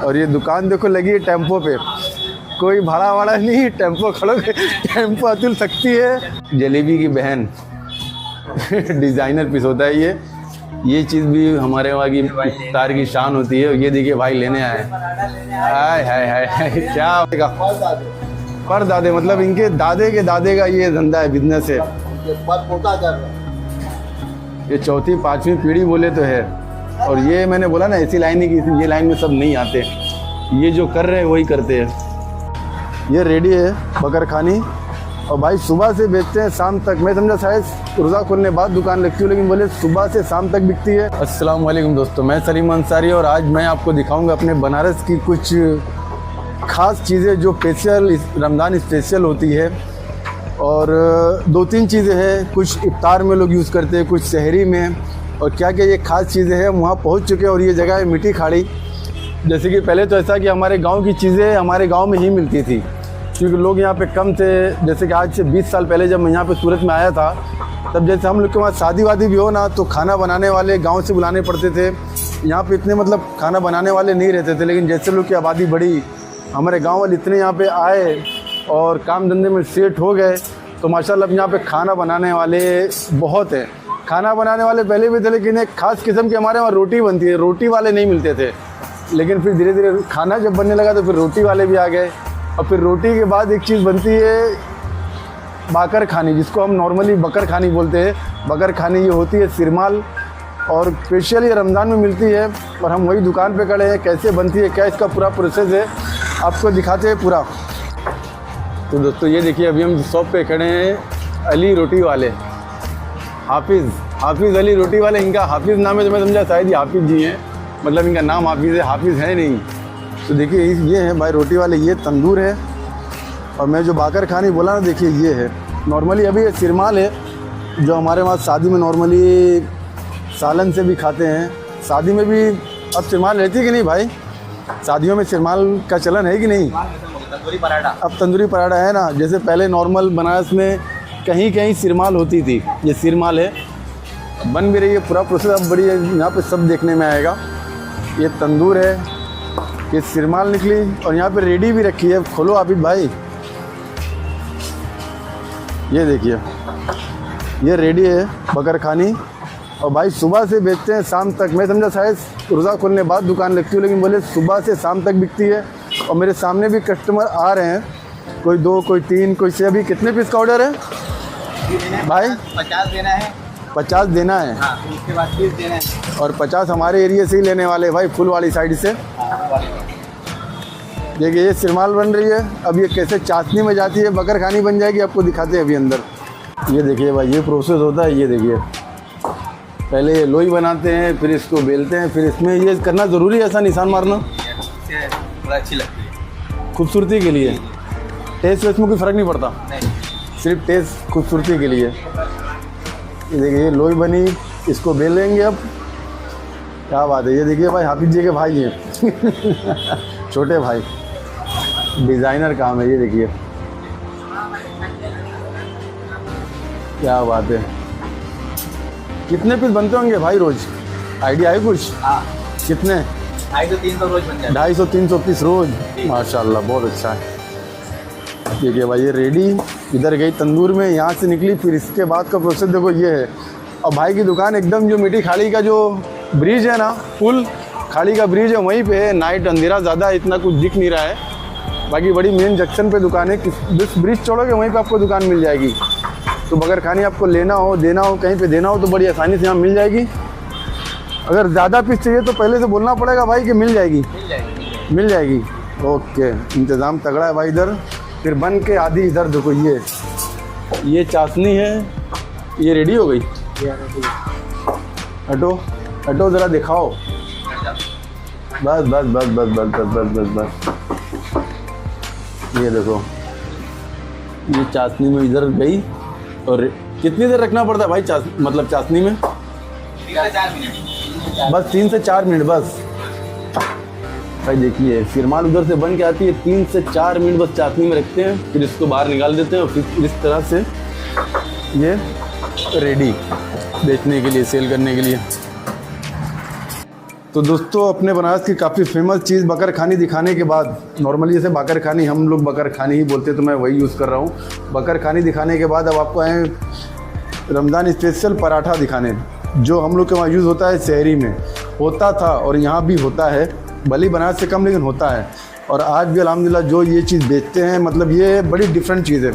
और ये दुकान देखो लगी है टेम्पो पे, कोई भाड़ा वाड़ा नहीं, टेम्पो खड़ो, टेम्पो अतुल सकती है। जलेबी की बहन डिज़ाइनर पीस होता है ये चीज़ भी हमारे वहाँ की इफ्तार की शान होती है। ये देखिए भाई लेने आए, हाय हाय हाय हाय, क्या होगा पर दादे, मतलब इनके दादे के दादे का ये धंधा है, बिजनेस है। ये चौथी पांचवी पीढ़ी बोले तो है। और ये मैंने बोला ना ऐसी लाइन ही की, ये लाइन में सब नहीं आते, ये जो कर रहे हैं वही करते हैं। ये रेडी है बकरखानी, और भाई सुबह से बेचते हैं शाम तक। मैं समझा शायद रोज़ा खोलने बाद दुकान लगती हूँ, लेकिन बोले सुबह से शाम तक बिकती है। अस्सलाम वालेकुम दोस्तों, मैं सलीम अंसारी, और आज मैं आपको दिखाऊंगा अपने बनारस की कुछ ख़ास चीज़ें जो स्पेशल रमज़ान स्पेशल होती है। और 2-3 चीज़ें हैं, कुछ इफ्तार में लोग यूज़ करते हैं, कुछ शहरी में, और क्या क्या ये ख़ास चीज़ें हैं वहाँ पहुँच चुके हैं। और ये जगह है मीठी खाड़ी। जैसे कि पहले तो ऐसा कि हमारे गांव की चीज़ें हमारे गांव में ही मिलती थी, क्योंकि लोग यहाँ पे कम थे। जैसे कि आज से 20 साल पहले जब मैं यहाँ पे सूरत में आया था, तब जैसे हम लोग के वहाँ शादी वादी भी हो ना, तो खाना बनाने वाले गांव से बुलाने पड़ते थे। यहाँ पे इतने मतलब खाना बनाने वाले नहीं रहते थे, लेकिन जैसे लोग की आबादी बढ़ी, हमारे गाँव वाले इतने यहाँ पर आए और काम धंधे में सेट हो गए, तो माशाल्लाह यहाँ पे खाना बनाने वाले बहुत हैं। खाना बनाने वाले पहले भी थे, लेकिन एक ख़ास किस्म की हमारे वहाँ रोटी बनती है, रोटी वाले नहीं मिलते थे। लेकिन फिर धीरे धीरे खाना जब बनने लगा तो फिर रोटी वाले भी आ गए। और फिर रोटी के बाद एक चीज़ बनती है बाकर खानी, जिसको हम नॉर्मली बकर खानी बोलते हैं। बकर खानी ये होती है सिरमाल, और स्पेशल ये रमज़ान में मिलती है। और हम वही दुकान पे खड़े हैं, कैसे बनती है, क्या इसका पूरा प्रोसेस है, आपको दिखाते हैं पूरा। तो दोस्तों ये देखिए, अभी हम शॉप पे खड़े हैं अली रोटी वाले, हाफिज़ अली रोटी वाले। इनका हाफिज़ नाम है, तो मैं समझा शायद ये हाफिज़ जी हैं, मतलब इनका नाम हाफिज़ है, हाफिज़ है नहीं। तो देखिए ये है भाई रोटी वाले, ये तंदूर है। और मैं जो बाकर खानी बोला ना, देखिए ये है नॉर्मली, अभी ये सिरमाल है जो हमारे वहाँ शादी में नॉर्मली सालन से भी खाते हैं। शादी में भी अब सिरमाल रहती है कि नहीं भाई? शादियों में सिरमाल का चलन है कि नहीं? तंदूरी पराठा, अब तंदूरी पराठा है ना। जैसे पहले नॉर्मल बनारस में कहीं कहीं सिरमाल होती थी, ये सिरमाल है, बन भी रही है, पूरा प्रोसेस अब बड़ी यहाँ पे सब देखने में आएगा। ये तंदूर है, ये सिरमाल निकली, और यहाँ पे रेडी भी रखी है। खोलो आबिद भाई, ये देखिए ये रेडी है बकरखानी, और भाई सुबह से बेचते हैं शाम तक। मैं समझा शायद रोज़ा खोलने बाद दुकान लगती हूँ, लेकिन बोले सुबह से शाम तक बिकती है। और मेरे सामने भी कस्टमर आ रहे हैं, कोई 2 कोई 3 कोई से। अभी कितने पीस का ऑर्डर है भाई? 50 देना है। 50 देना है, हाँ, उसके बाद 30 देना है। और 50 हमारे एरिया से ही लेने वाले भाई, फुल वाली साइड से। देखिए ये सिरमाल बन रही है, अब ये कैसे चाशनी में जाती है, बकरखानी बन जाएगी, आपको दिखाते हैं अभी अंदर। ये देखिए भाई ये प्रोसेस होता है। ये देखिए पहले ये लोई बनाते हैं, फिर इसको बेलते हैं, फिर इसमें ये करना ज़रूरी है, ऐसा निशान मारना थोड़ा अच्छी लगती है खूबसूरती के लिए। टेस्ट वेस्ट में कोई फ़र्क नहीं पड़ता, नहीं, सिर्फ टेस्ट खूबसूरती के लिए। ये देखिए ये लोई बनी, इसको बेल लेंगे अब। क्या बात है, ये देखिए भाई हाफिज़ जी के भाई हैं छोटे भाई, डिज़ाइनर काम है। ये देखिए क्या बात है। कितने पीस बनते होंगे भाई रोज़, आइडिया है कुछ? हाँ, कितने? 250-300 रोज बन जाए। 250-300 पीस रोज़, माशाल्लाह बहुत अच्छा है। देखिए भाई ये रेडी इधर गई तंदूर में, यहाँ से निकली, फिर इसके बाद का प्रोसेस देखो ये है। और भाई की दुकान एकदम जो मीठी खाड़ी का जो ब्रिज है ना, पुल खाड़ी का ब्रिज है, वहीं पे है। नाइट अंधेरा ज़्यादा है, इतना कुछ दिख नहीं रहा है। बाकी बड़ी मेन जंक्शन पे दुकान है, जिस ब्रिज छोड़ोगे वहीं पे आपको दुकान मिल जाएगी। तो बकरखानी आपको लेना हो, देना हो, कहीं पे देना हो, तो बड़ी आसानी से यहाँ मिल जाएगी। अगर ज़्यादा पीस चाहिए तो पहले से बोलना पड़ेगा भाई कि मिल जाएगी, मिल जाएगी। ओके, इंतज़ाम तगड़ा है भाई इधर। फिर बन के आधी इधर देखो, ये चाशनी है, ये रेडी हो गई। हटो ज़रा दिखाओ, बस बस बस बस बस बस बस बस बस। ये देखो ये चाशनी में इधर गई। और कितनी देर रखना पड़ता है भाई मतलब चाशनी में? 3 से 4 मिनट, बस 3 से 4 मिनट बस। भाई देखिए सिरमाल उधर से बन के आती है, 3 से 4 मिनट बस चाशनी में रखते हैं, फिर इसको बाहर निकाल देते हैं, और फिर इस तरह से ये रेडी बेचने के लिए, सेल करने के लिए। तो दोस्तों अपने बनारस की काफ़ी फेमस चीज़ बकर खानी दिखाने के बाद, नॉर्मली जैसे बकर खानी हम लोग बकर खानी ही बोलते तो मैं वही यूज़ कर रहा हूँ। बकर खानी दिखाने के बाद अब आपको आए रमज़ान स्पेशल पराठा दिखाने, जो हम लोग के वहाँ यूज़ होता है शहरी में होता था और यहाँ भी होता है, भले ही बनारस से कम लेकिन होता है। और आज भी अल्हम्दुलिल्लाह जो ये चीज़ बेचते हैं, मतलब ये बड़ी डिफरेंट चीज़ है।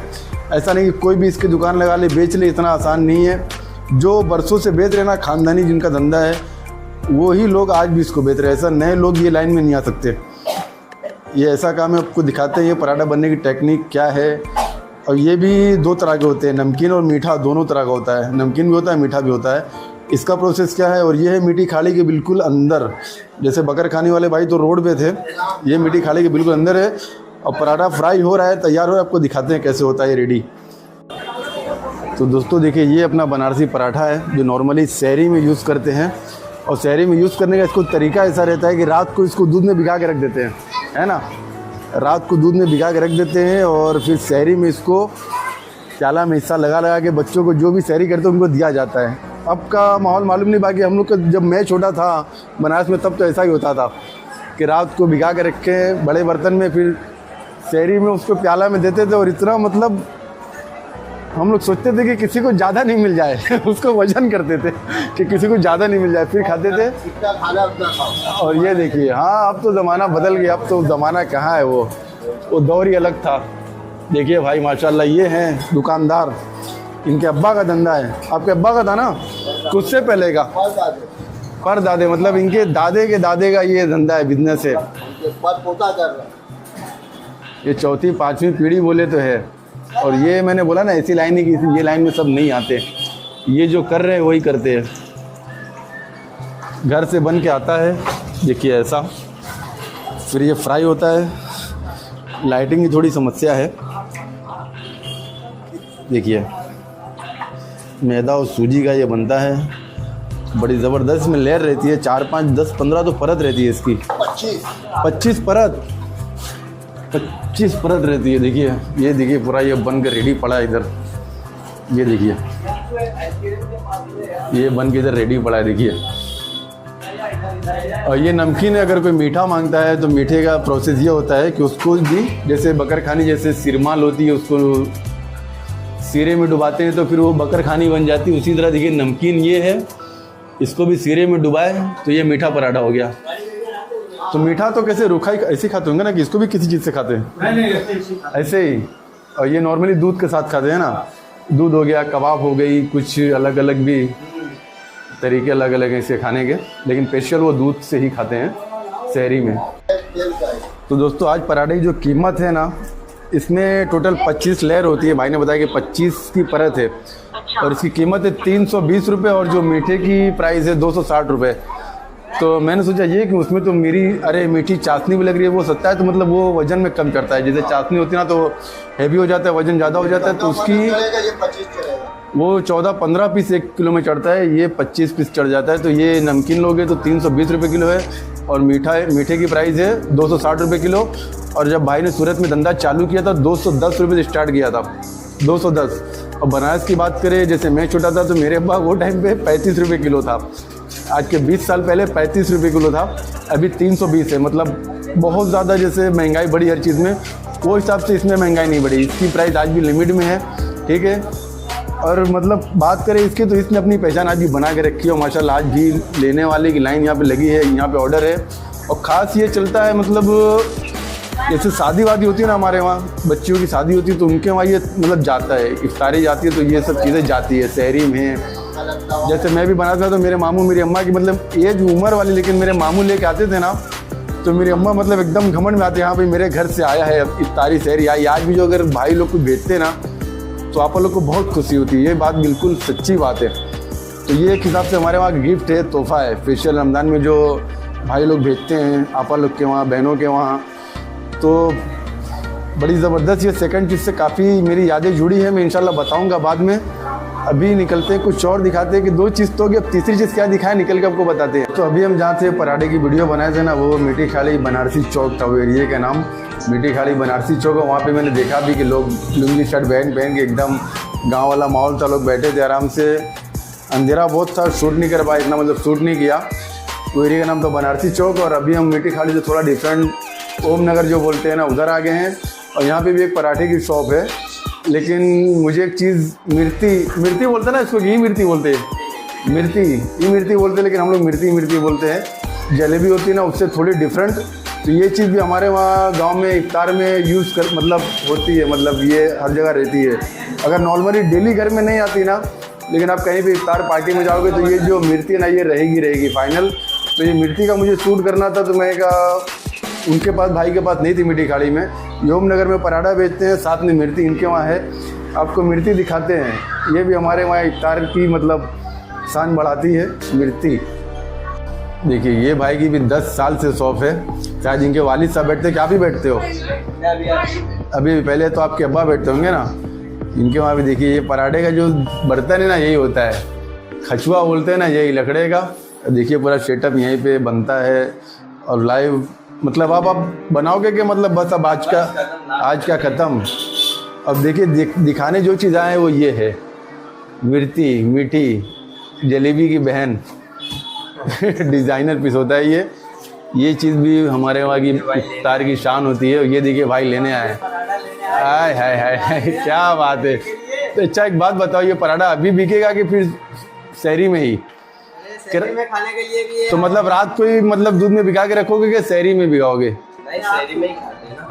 ऐसा नहीं कि कोई भी इसकी दुकान लगा ले बेच ले, इतना आसान नहीं है। जो बरसों से बेच रहे ना, ख़ानदानी जिनका धंधा है, वो ही लोग आज भी इसको बेच रहे हैं। ऐसा नए लोग ये लाइन में नहीं आ सकते। ये ऐसा काम है, आपको दिखाते हैं ये पराठा बनने की टेक्निक क्या है। और ये भी दो तरह के होते हैं, नमकीन और मीठा दोनों तरह का होता है। नमकीन भी होता है, मीठा भी होता है। इसका प्रोसेस क्या है, और ये है मीठी खाड़ी के बिल्कुल अंदर। जैसे बकर खाने वाले भाई तो रोड पे थे, ये मीठी खाड़ी के बिल्कुल अंदर है। और पराठा फ्राई हो रहा है, तैयार हो रहा है। आपको दिखाते हैं कैसे होता है ये रेडी। तो दोस्तों देखिए, ये अपना बनारसी पराठा है जो नॉर्मली शहरी में यूज़ करते हैं। और शहरी में यूज़ करने का इसको तरीका ऐसा रहता है कि रात को इसको दूध में भिगा के रख देते हैं, है ना। रात को दूध में भिगा के रख देते हैं और फिर शहरी में इसको प्याला में हिस्सा लगा के बच्चों को जो भी शहरी करते हैं उनको दिया जाता है। अब का माहौल मालूम नहीं, बाकी हम लोग का जब मैं छोटा था बनारस में तब तो ऐसा ही होता था कि रात को भिगा के रखे बड़े बर्तन में, फिर शहरी में उसको प्याला में देते थे। और इतना मतलब हम लोग सोचते थे कि किसी को ज़्यादा नहीं मिल जाए उसको वजन करते थे कि किसी को ज़्यादा नहीं मिल जाए, फिर खाते थे। और ये देखिए, हाँ अब तो ज़माना बदल गया। अब तो ज़माना कहाँ है, वो दौर ही अलग था। देखिए भाई माशाल्लाह, ये हैं दुकानदार, इनके अब्बा का धंधा है। आपके अब्बा का था ना, उससे पहले का परदादे, मतलब इनके दादे के दादे का ये धंधा है, बिजनेस है। ये चौथी पाँचवीं पीढ़ी बोले तो है। और ये मैंने बोला ना, ऐसी लाइन ही कि ये लाइन में सब नहीं आते। ये जो कर रहे हैं वही करते हैं। घर से बन के आता है, देखिए ऐसा। फिर ये फ्राई होता है। लाइटिंग की थोड़ी समस्या है। देखिए मैदा और सूजी का ये बनता है, बड़ी ज़बरदस्त में लेयर रहती है। 4 5 10 15 तो परत रहती है इसकी। 25 परत 25 परत रहती है। देखिए ये देखिए, पूरा ये बन के रेडी पड़ा है इधर। ये देखिए, ये बन के इधर रेडी पड़ा है, देखिए। और ये नमकीन, अगर कोई मीठा मांगता है तो मीठे का प्रोसेस ये होता है कि उसको भी जैसे बकर खानी, जैसे सिरमाल होती है, उसको सीरे में डुबाते हैं तो फिर वो बकर खानी बन जाती है। उसी तरह देखिए नमकीन ये है, इसको भी सीरे में डुबाए तो ये मीठा पराठा हो गया। तो मीठा तो कैसे रूखा ही ऐसे खाते होंगे ना, कि इसको भी किसी चीज़ से खाते हैं ऐसे ही। और ये नॉर्मली दूध के साथ खाते हैं ना, दूध हो गया, कबाब हो गई, कुछ अलग अलग भी तरीके अलग अलग हैं इसके खाने के, लेकिन स्पेशल वो दूध से ही खाते हैं शहरी में। तो दोस्तों आज पराठे की जो कीमत है ना, इसमें टोटल 25 लेयर होती है। भाई ने बताया कि 25 की परत है और इसकी कीमत है 320 रुपये। और जो मीठे की प्राइस है 260 रुपये। तो मैंने सोचा ये कि उसमें तो मीठी चाशनी भी लग रही है, वो सस्ता है, तो मतलब वो वज़न में कम करता है। जैसे चाशनी होती है ना तो हैवी हो जाता है, वज़न ज़्यादा हो जाता है, तो उसकी वो 14-15 पीस 1 किलो में चढ़ता है, ये 25 पीस चढ़ जाता है। तो ये नमकीन लोगे तो 320 रुपये किलो है। और मीठे की प्राइस है 260 रुपये किलो। और जब भाई ने सूरत में धंधा चालू किया था 210 रुपये से स्टार्ट किया था, 210। और बनारस की बात करें, जैसे मैं छोटा था तो मेरे अब्बा वो टाइम पे 35 रुपये किलो था। आज के 20 साल पहले 35 रुपये किलो था, अभी 320 है। मतलब बहुत ज़्यादा जैसे महंगाई बढ़ी हर चीज़ में, वो हिसाब से इसमें महंगाई नहीं बढ़ी। इसकी प्राइस आज भी लिमिट में है, ठीक है। और मतलब बात करें इसकी तो इसने अपनी पहचान आज भी बना के रखी है। माशाल्लाह आज भी लेने वाले की लाइन यहाँ पे लगी है, यहाँ पे ऑर्डर है। और ख़ास ये चलता है, मतलब जैसे शादी वादी होती है ना, हमारे वहाँ बच्चियों की शादी होती है तो उनके वहाँ ये मतलब जाता है, इफ्तारी जाती है तो ये सब चीज़ें जाती है शहरी में। जैसे मैं भी बनाता था तो मेरे मामू मेरी अम्मा की मतलब एज उम्र वाली, लेकिन मेरे मामू लेके आते थे ना तो मेरी अम्मा मतलब एकदम घमंड में आते, हाँ भाई मेरे घर से आया है इफ्तारी शहरी आई। आज भी जो अगर भाई लोग को भेजते ना तो आप लोग को बहुत खुशी होती है। ये बात बिल्कुल सच्ची बात है। तो ये एक हिसाब से हमारे वहाँ गिफ्ट है, तोहफा है। स्पेशल रमज़ान में जो भाई लोग भेजते हैं आपा लोग के वहाँ, बहनों के वहाँ, तो बड़ी ज़बरदस्त ये सेकंड चीज़ से काफ़ी मेरी यादें जुड़ी है। मैं इंशाल्लाह बताऊंगा बाद में। अभी निकलते हैं, कुछ और दिखाते हैं कि 2 चीज़ तो होगी, अब तीसरी चीज़ क्या दिखाएं निकल के आपको बताते हैं। तो अभी हम जहाँ थे पराठे की वीडियो बनाए थे ना, वो मीठी खाड़ी बनारसी चौक था, वो एरिए का नाम मीठी खाड़ी बनारसी चौक है। वहाँ पे मैंने देखा भी कि लोग लुंगी शर्ट पहन के एकदम गाँव वाला माहौल था, लोग बैठे थे आराम से। अंधेरा बहुत था, शूट नहीं कर पाया इतना, मतलब शूट नहीं किया। वो एरिया का नाम तो बनारसी चौक, और अभी हम मीठी खाड़ी से थोड़ा डिफरेंट ओम नगर जो बोलते हैं ना उधर आ गए हैं। और यहाँ पे भी एक पराठे की शॉप है, लेकिन मुझे एक चीज़ मिर्ती बोलते हैं ना इसको, घी मिर्ती बोलते हैं, मिर्ती बोलते हैं, लेकिन हम लोग मिर्ती बोलते हैं। जलेबी होती है ना उससे थोड़ी डिफरेंट। तो ये चीज़ भी हमारे वहाँ गांव में इफ्तार में यूज़ कर मतलब होती है, मतलब ये हर जगह रहती है। अगर नॉर्मली डेली घर में नहीं आती ना, लेकिन आप कहीं भी इफ्तार पार्टी में जाओगे तो ये जो मिर्ती है ना ये रहेगी फाइनल। तो ये मिर्ती का मुझे शूट करना था, तो मैं कहा उनके पास, भाई के पास नहीं थी मीठी खाड़ी में, योम नगर में पराठा बेचते हैं, साथ में मिर्ती इनके वहाँ है। आपको मिर्ती दिखाते हैं, ये भी हमारे वहाँ इफ्तार की मतलब शान बढ़ाती है मिर्ती। देखिए ये भाई की भी 10 साल से शॉप है, शायद इनके वालिद साहब बैठते हैं, क्या भी बैठते हो अभी? पहले तो आपके अब्बा बैठते होंगे ना। इनके वहाँ भी देखिए ये पराठे का जो बर्तन है ना यही होता है, खचुआ बोलते हैं ना, यही लकड़े का। देखिए पूरा सेटअप यहीं पे बनता है और लाइव मतलब आप बनाओगे कि मतलब बस अब आज का ख़त्म। अब देखिए दिखाने जो चीज़ आए वो ये है, मिर्ती मीठी जलेबी की बहन डिज़ाइनर पीस होता है ये चीज़ भी हमारे वहाँ की इफ्तार की शान होती है। ये देखिए भाई लेने आए, हाय हाय हाय हाय क्या बात है। तो अच्छा एक बात बताओ, ये पराठा अभी बिकेगा कि फिर शहरी में ही? शहरी में खाने के लिए भी है। तो मतलब रात को ही मतलब दूध में भिगा के रखोगे कि शहरी में भिगाओगे? नहीं, शहरी में ही खाते हैं ना।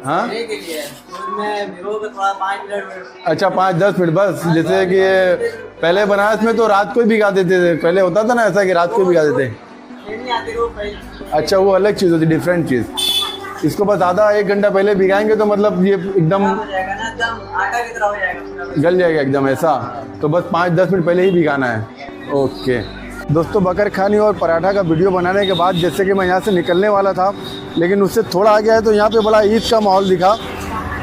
हाँ के लिए दूध में भिगो के थोड़ा 5 मिनट। अच्छा 5-10 मिनट बस। जैसे कि पहले बनारस में तो रात को ही भिगा देते थे, पहले होता था ना ऐसा कि रात को ही भिगा देते। अच्छा वो अलग चीज़ होती, डिफरेंट चीज़। इसको बस आधा 1 घंटा पहले भिगाएंगे तो मतलब ये एकदम गल जाएगा एकदम ऐसा। तो बस 5-10 मिनट पहले ही भिगाना है। ओके दोस्तों, बकर खानी और पराठा का वीडियो बनाने के बाद जैसे कि मैं यहाँ से निकलने वाला था, लेकिन उससे थोड़ा आगे आया तो यहाँ पे बड़ा ईद का माहौल दिखा।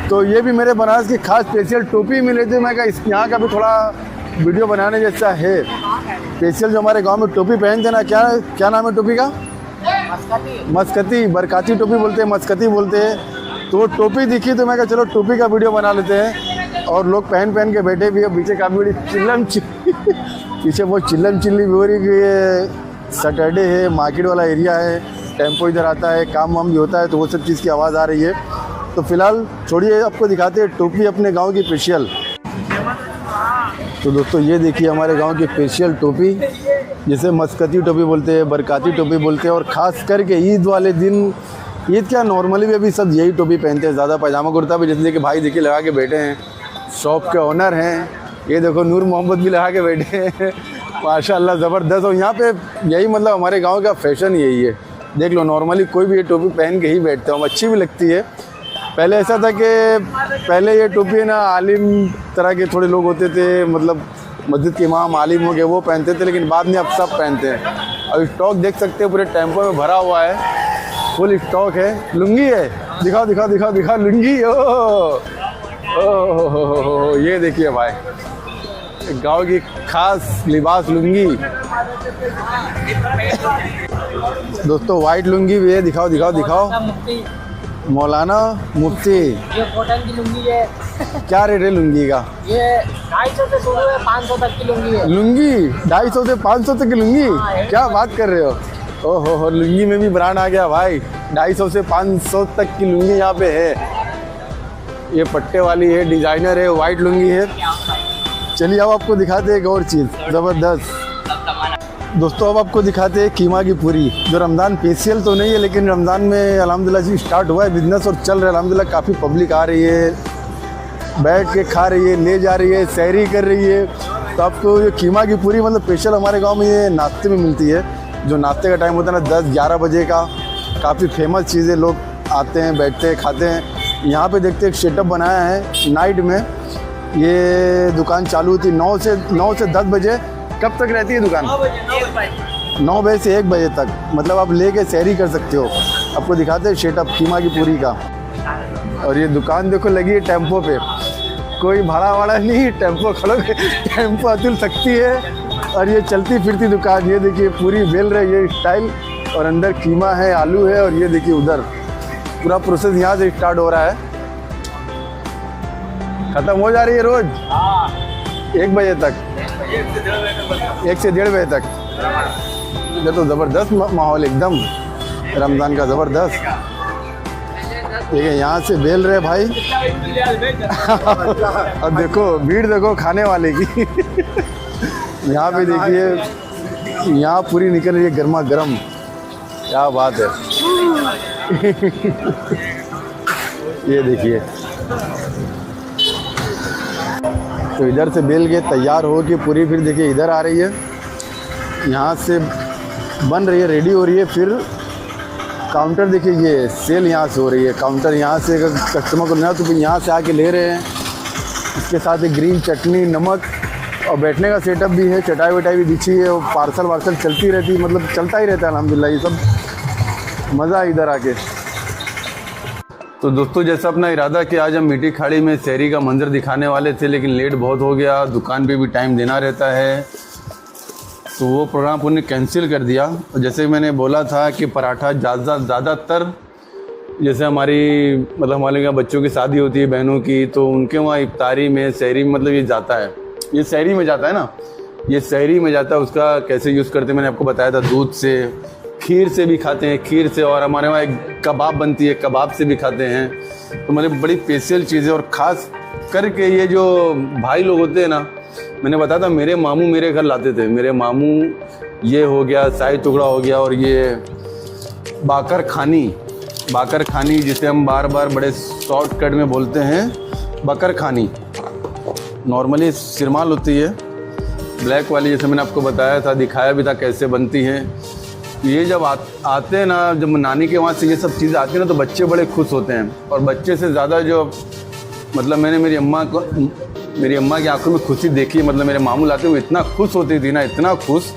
तो ये भी मेरे बनारस की खास स्पेशल टोपी मिली थी। मैं कहा इस यहाँ का भी थोड़ा वीडियो बनाने जैसा है। स्पेशल जो हमारे गांव में टोपी पहनते ना, क्या नाम है टोपी का? मस्कती, बरकाती टोपी बोलते हैं, मस्कती बोलते हैं। तो वो टोपी दिखी तो मैं कहा चलो टोपी का वीडियो बना लेते हैं। और लोग पहन के बैठे भी है। पीछे काफ़ी बड़ी पीछे बहुत चिल्लम चिल्ली भी हो रही कि ये सैटरडे है, मार्केट वाला एरिया है, टेम्पो इधर आता है, काम वाम भी होता है, तो वो सब चीज़ की आवाज़ आ रही है। तो फिलहाल छोड़िए, आपको दिखाते हैं टोपी अपने गांव की स्पेशल। तो दोस्तों ये देखिए हमारे गांव की स्पेशल टोपी, जिसे मस्कती टोपी बोलते हैं, बरकाती टोपी बोलते हैं। और ख़ास करके ईद वाले दिन, ईद क्या नॉर्मली भी अभी सब यही टोपी पहनते हैं ज़्यादा, पैजामा कुर्ता भी। जैसे कि भाई देखिए लगा के बैठे हैं, शॉप के ओनर हैं। ये देखो नूर मोहम्मद भी लगा के बैठे हैं माशाल्लाह ज़बरदस्त। और यहाँ पे यही मतलब हमारे गांव का फैशन यही है। देख लो नॉर्मली कोई भी ये टोपी पहन के ही बैठता हूँ, अच्छी भी लगती है। पहले ऐसा था कि पहले ये टोपी ना आलिम तरह के थोड़े लोग होते थे, मतलब मस्जिद के इमाम आलिम हो गए वो पहनते थे, लेकिन बाद में अब सब पहनते हैं। और स्टॉक देख सकते हो पूरे टेम्पो में भरा हुआ है, फुल स्टॉक है। लुंगी है, दिखाओ लुंगी। ओ ये देखिए भाई गांव की खास लिबास लुंगी। दोस्तों वाइट लुंगी भी है, दिखाओ। मौलाना मुफ्ती, ये कॉटन की लुंगी है। क्या रेट है लुंगी का? ये 250 से शुरू है, 500 तक की लुंगी है। लुंगी 250 से 500 तक की लुंगी? क्या बात कर रहे हो? ओहो लुंगी में भी ब्रांड आ गया भाई। 250 से 500 तक की लुंगी यहाँ पे है। ये पट्टे वाली है, डिजाइनर है, वाइट लुंगी है। चलिए अब आपको दिखाते हैं एक और चीज़ ज़बरदस्त। दोस्तों अब आपको दिखाते हैं कीमा की पूरी, जो रमज़ान स्पेशल तो नहीं है, लेकिन रमज़ान में अल्हम्दुलिल्लाह जी स्टार्ट हुआ है बिज़नेस और चल रहा है अल्हम्दुलिल्लाह। काफ़ी पब्लिक आ रही है, बैठ के खा रही है, ले जा रही है, सहरी कर रही है। तो आपको ये कीमा की पूरी मतलब स्पेशल हमारे गाँव में ये नाश्ते में मिलती है। जो नाश्ते का टाइम होता है ना 10-11 बजे का, काफ़ी फेमस चीज़ें, लोग आते हैं, बैठते हैं, खाते हैं। यहाँ पे देखते एक सेटअप बनाया है नाइट में। ये दुकान चालू होती 9 से 10 बजे। कब तक रहती है दुकान? 9 बजे से 1 बजे तक, मतलब आप लेके सहरी कर सकते हो। आपको दिखाते हैं सेटअप कीमा की पूरी का। और ये दुकान देखो लगी है टेम्पो पे, कोई भाड़ा वाड़ा नहीं, टेम्पो खड़ो टेम्पो अतुल सकती है। और ये चलती फिरती दुकान, ये देखिए पूरी बेल रही है स्टाइल, और अंदर कीमा है, आलू है। और ये देखिए उधर पूरा प्रोसेस यहाँ से स्टार्ट हो रहा है, ख़त्म हो जा रही है रोज़ 1 बजे तक, 1 से 1.5 बजे तक। इधर तो ज़बरदस्त माहौल एकदम रमज़ान का ज़बरदस्त। देखिए यहाँ से बेल रहे भाई। अब देखो भीड़ देखो खाने वाले की। यहाँ पे देखिए यहाँ पूरी निकल रही है गर्मा गर्म। क्या बात है। ये देखिए तो इधर से बेल के तैयार हो के पूरी फिर देखिए इधर आ रही है, यहाँ से बन रही है, रेडी हो रही है। फिर काउंटर देखिए ये सेल यहाँ से हो रही है। काउंटर यहाँ से अगर कस्टमर को लेना तो फिर यहाँ से आके ले रहे हैं। इसके साथ एक ग्रीन चटनी, नमक और बैठने का सेटअप भी है। चटाई वटाई भी बिछी है और पार्सल वार्सल चलती रहती है, मतलब चलता ही रहता है अल्हम्दुलिल्लाह। ये सब मज़ा इधर आके। तो दोस्तों जैसा अपना इरादा कि आज हम मीठी खाड़ी में शहरी का मंजर दिखाने वाले थे, लेकिन लेट बहुत हो गया, दुकान पे भी टाइम देना रहता है, तो वो प्रोग्राम उन्होंने कैंसिल कर दिया। और जैसे मैंने बोला था कि पराठा ज़्यादातर जैसे हमारी मतलब हमारे यहाँ बच्चों की शादी होती है बहनों की, तो उनके वहाँ इफ्तारी में शहरी में मतलब ये जाता है, ये शहरी में जाता है ना, ये शहरी में जाता है। उसका कैसे यूज़ करते हैं मैंने आपको बताया था। दूध से, खीर से भी खाते हैं, खीर से, और हमारे वहाँ एक कबाब बनती है, कबाब से भी खाते हैं। तो मतलब बड़ी स्पेशल चीज़ है। और ख़ास करके ये जो भाई लोग होते हैं ना, मैंने बताया था मेरे मामू मेरे घर लाते थे। मेरे मामू ये हो गया, शाही टुकड़ा हो गया, और ये बाकर खानी जिसे हम बार बार बड़े शॉर्टकट में बोलते हैं बकर खानी। नॉर्मली सिरमाल होती है ब्लैक वाली, जैसे मैंने आपको बताया था, दिखाया भी था कैसे बनती हैं। ये जब आते हैं ना, जब नानी के वहाँ से ये सब चीज़ें आती हैं ना, तो बच्चे बड़े खुश होते हैं। और बच्चे से ज़्यादा जो मतलब मैंने मेरी अम्मा की आंखों में खुशी देखी, मतलब मेरे मामू लाते हुए इतना खुश होती थी ना, इतना खुश।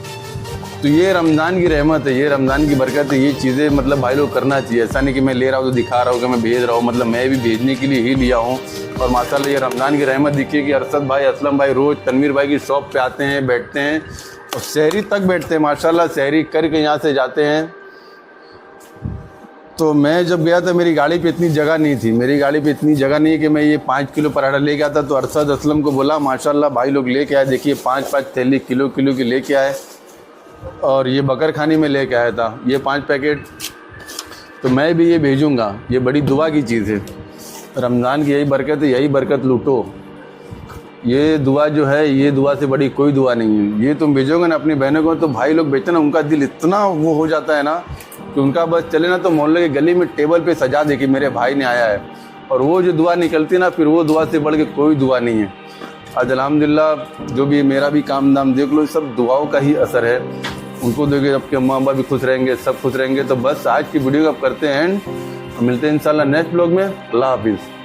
तो ये रमज़ान की रहमत है, ये रमज़ान की बरकत है। ये चीज़ें मतलब भाई लोग करना चाहिए। ऐसा नहीं कि मैं ले रहा हूँ तो दिखा रहा हूँ कि मैं भेज रहा हूँ, मतलब मैं भी भेजने के लिए ही लिया हूँ। और माशाल्लाह ये रमज़ान की रहमत दिखी कि अरशद भाई, असलम भाई रोज़ तनवीर भाई की शॉप पे आते हैं, बैठते हैं और शहरी तक बैठते हैं। माशाल्लाह शहरी करके यहाँ से जाते हैं। तो मैं जब गया था मेरी गाड़ी पे इतनी जगह नहीं थी, मेरी गाड़ी पे इतनी जगह नहीं है कि मैं ये 5 किलो पराठा लेके आता। तो अरशद असलम को बोला, माशाल्लाह भाई लोग लेके आए, देखिए 5-5 थैली किलो की लेके आए। और ये बकर खानी में लेके आया था ये 5 पैकेट। तो मैं भी ये भेजूँगा, ये बड़ी दुआ की चीज़ है। रमज़ान की यही बरकत है, यही बरकत लूटो। ये दुआ जो है, ये दुआ से बड़ी कोई दुआ नहीं है। ये तुम भेजोगे ना अपनी बहनों को, तो भाई लोग बेचना, उनका दिल इतना वो हो जाता है ना कि उनका बस चले ना तो मोहल्ले की गली में टेबल पे सजा दे कि मेरे भाई ने आया है। और वो जो दुआ निकलती ना, फिर वो दुआ से बढ़ के कोई दुआ नहीं है। आज अल्हम्दुलिल्लाह जो भी मेरा भी काम दाम देख लो, सब दुआओं का ही असर है। उनको देखिए, आपके अम्मा अब्बा भी खुश रहेंगे, सब खुश रहेंगे। तो बस आज की वीडियो को आप करते हैं एंड, मिलते हैं इंशाल्लाह नेक्स्ट ब्लॉग में। अल्लाह हाफिज़।